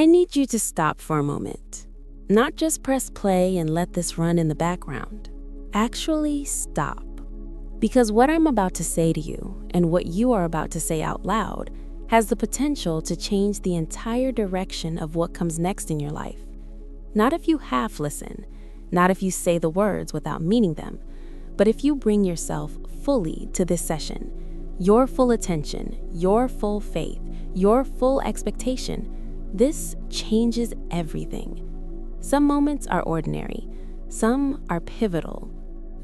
need you to stop for a moment. Not just press play and let this run in the background. Actually stop. Because what I'm about to say to you and what you are about to say out loud has the potential to change the entire direction of what comes next in your life. Not if you half listen, not if you say the words without meaning them, but if you bring yourself fully to this session, your full attention, your full faith, your full expectation. This changes everything. Some moments are ordinary, some are pivotal.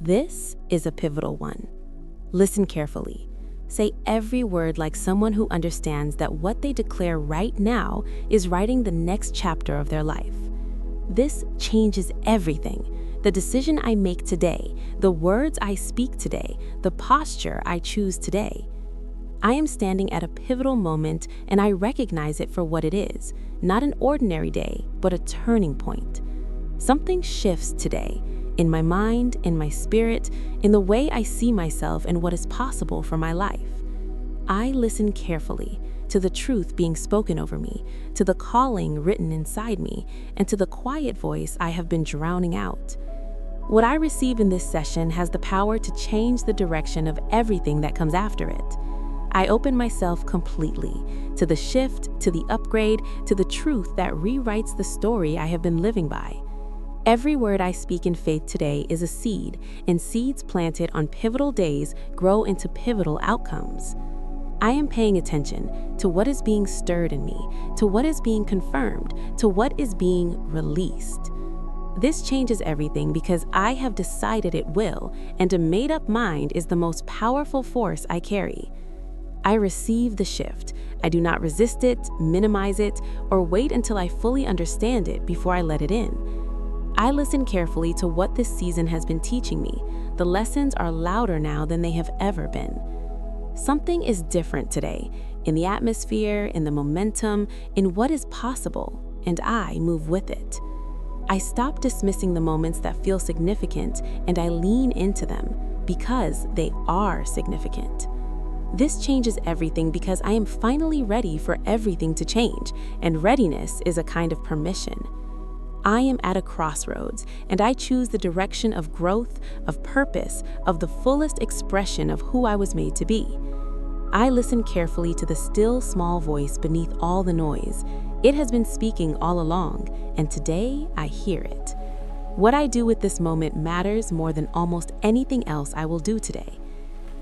This is a pivotal one. Listen carefully. Say every word like someone who understands that what they declare right now is writing the next chapter of their life. This changes everything. The decision I make today, the words I speak today, the posture I choose today. I am standing at a pivotal moment and I recognize it for what it is, not an ordinary day, but a turning point. Something shifts today, in my mind, in my spirit, in the way I see myself and what is possible for my life. I listen carefully to the truth being spoken over me, to the calling written inside me, and to the quiet voice I have been drowning out. What I receive in this session has the power to change the direction of everything that comes after it. I open myself completely to the shift, to the upgrade, to the truth that rewrites the story I have been living by. Every word I speak in faith today is a seed, and seeds planted on pivotal days grow into pivotal outcomes. I am paying attention to what is being stirred in me, to what is being confirmed, to what is being released. This changes everything because I have decided it will, and a made-up mind is the most powerful force I carry. I receive the shift. I do not resist it, minimize it, or wait until I fully understand it before I let it in. I listen carefully to what this season has been teaching me. The lessons are louder now than they have ever been. Something is different today, in the atmosphere, in the momentum, in what is possible, and I move with it. I stop dismissing the moments that feel significant and I lean into them because they are significant. This changes everything because I am finally ready for everything to change, and readiness is a kind of permission. I am at a crossroads, and I choose the direction of growth, of purpose, of the fullest expression of who I was made to be. I listen carefully to the still, small voice beneath all the noise. It has been speaking all along, and today I hear it. What I do with this moment matters more than almost anything else I will do today.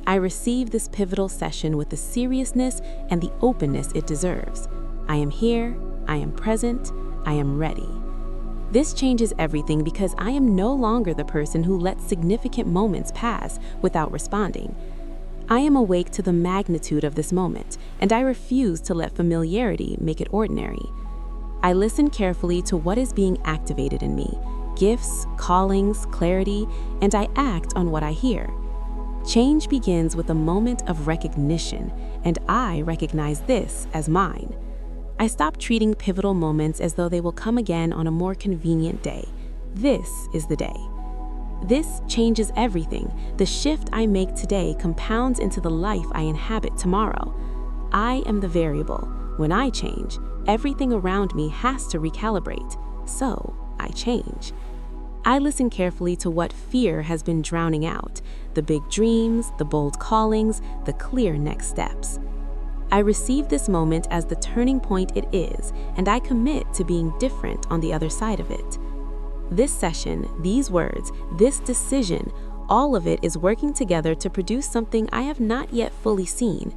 I receive this pivotal session with the seriousness and the openness it deserves. I am here, I am present, I am ready. This changes everything because I am no longer the person who lets significant moments pass without responding. I am awake to the magnitude of this moment, and I refuse to let familiarity make it ordinary. I listen carefully to what is being activated in me, gifts, callings, clarity, and I act on what I hear. Change begins with a moment of recognition, and I recognize this as mine. I stop treating pivotal moments as though they will come again on a more convenient day. This is the day. This changes everything. The shift I make today compounds into the life I inhabit tomorrow. I am the variable. When I change, everything around me has to recalibrate. So I change. I listen carefully to what fear has been drowning out, the big dreams, the bold callings, the clear next steps. I receive this moment as the turning point it is, and I commit to being different on the other side of it. This session, these words, this decision, all of it is working together to produce something I have not yet fully seen.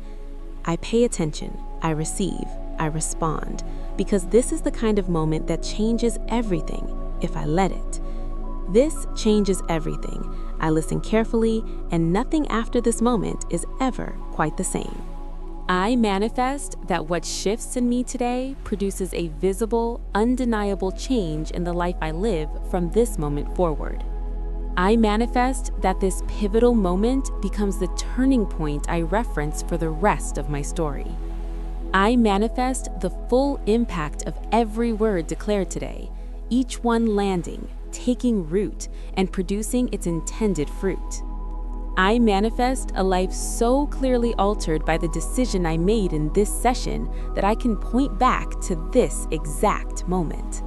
I pay attention, I receive, I respond, because this is the kind of moment that changes everything if I let it. This changes everything. I listen carefully, and nothing after this moment is ever quite the same. I manifest that what shifts in me today produces a visible, undeniable change in the life I live from this moment forward. I manifest that this pivotal moment becomes the turning point I reference for the rest of my story. I manifest the full impact of every word declared today, each one landing, taking root, and producing its intended fruit. I manifest a life so clearly altered by the decision I made in this session that I can point back to this exact moment.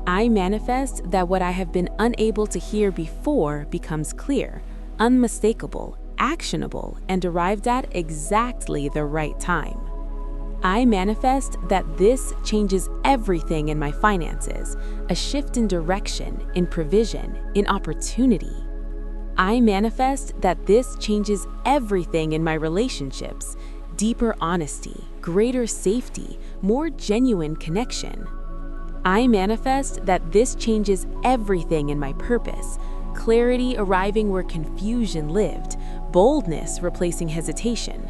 I manifest that what I have been unable to hear before becomes clear, unmistakable, actionable, and arrived at exactly the right time. I manifest that this changes everything in my finances, a shift in direction, in provision, in opportunity. I manifest that this changes everything in my relationships, deeper honesty, greater safety, more genuine connection. I manifest that this changes everything in my purpose, clarity arriving where confusion lived, boldness replacing hesitation.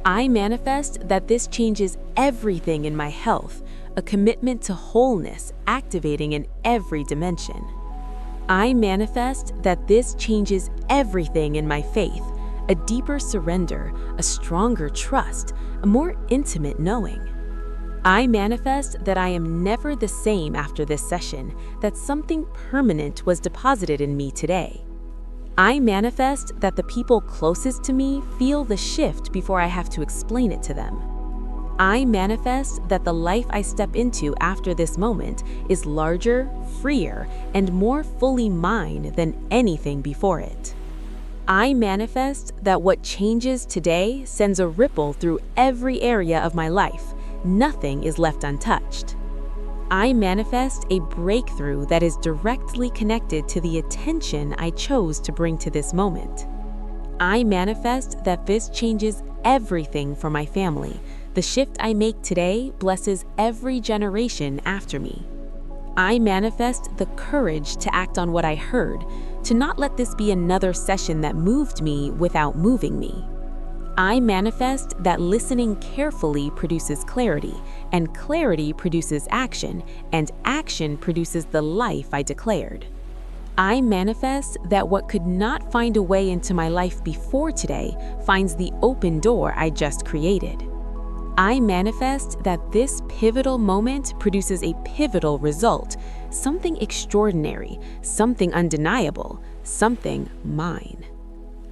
I manifest that this changes everything in my health, a commitment to wholeness activating in every dimension. I manifest that this changes everything in my faith, a deeper surrender, a stronger trust, a more intimate knowing. I manifest that I am never the same after this session, that something permanent was deposited in me today. I manifest that the people closest to me feel the shift before I have to explain it to them. I manifest that the life I step into after this moment is larger, freer, and more fully mine than anything before it. I manifest that what changes today sends a ripple through every area of my life. Nothing is left untouched. I manifest a breakthrough that is directly connected to the attention I chose to bring to this moment. I manifest that this changes everything for my family. The shift I make today blesses every generation after me. I manifest the courage to act on what I heard, to not let this be another session that moved me without moving me. I manifest that listening carefully produces clarity, and clarity produces action, and action produces the life I declared. I manifest that what could not find a way into my life before today finds the open door I just created. I manifest that this pivotal moment produces a pivotal result, something extraordinary, something undeniable, something mine.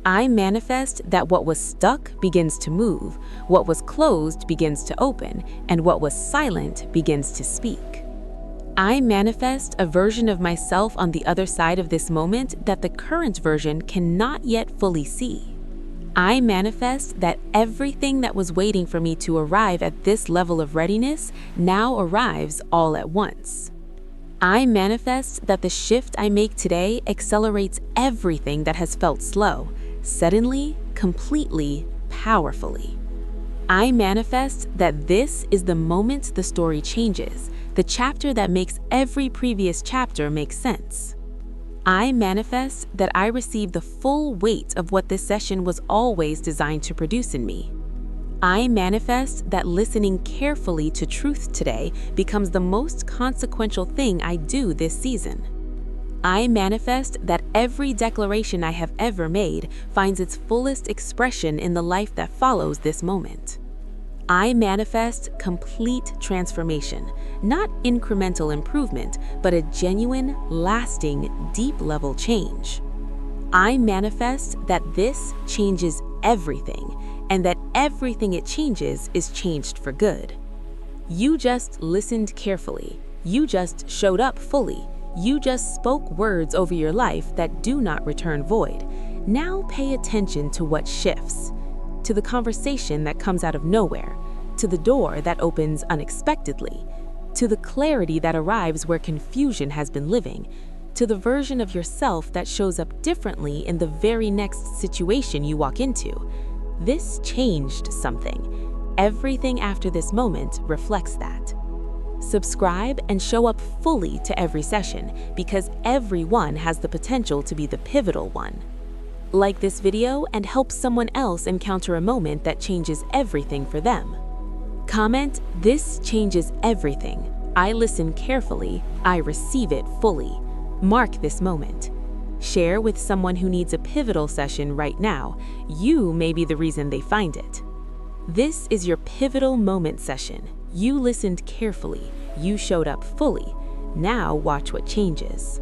I manifest that what was stuck begins to move, what was closed begins to open, and what was silent begins to speak. I manifest a version of myself on the other side of this moment that the current version cannot yet fully see. I manifest that everything that was waiting for me to arrive at this level of readiness now arrives all at once. I manifest that the shift I make today accelerates everything that has felt slow, suddenly, completely, powerfully. I manifest that this is the moment the story changes, the chapter that makes every previous chapter make sense. I manifest that I receive the full weight of what this session was always designed to produce in me. I manifest that listening carefully to truth today becomes the most consequential thing I do this season. I manifest that every declaration I have ever made finds its fullest expression in the life that follows this moment. I manifest complete transformation, not incremental improvement, but a genuine, lasting, deep-level change. I manifest that this changes everything, and that everything it changes is changed for good. You just listened carefully. You just showed up fully. You just spoke words over your life that do not return void. Now pay attention to what shifts, to the conversation that comes out of nowhere, to the door that opens unexpectedly, to the clarity that arrives where confusion has been living, to the version of yourself that shows up differently in the very next situation you walk into. This changed something. Everything after this moment reflects that. Subscribe and show up fully to every session, because every one has the potential to be the pivotal one. Like this video and help someone else encounter a moment that changes everything for them. Comment, "This changes everything. I listen carefully. I receive it fully." Mark this moment. Share with someone who needs a pivotal session right now. You may be the reason they find it. This is your pivotal moment session. You listened carefully. You showed up fully. Now watch what changes.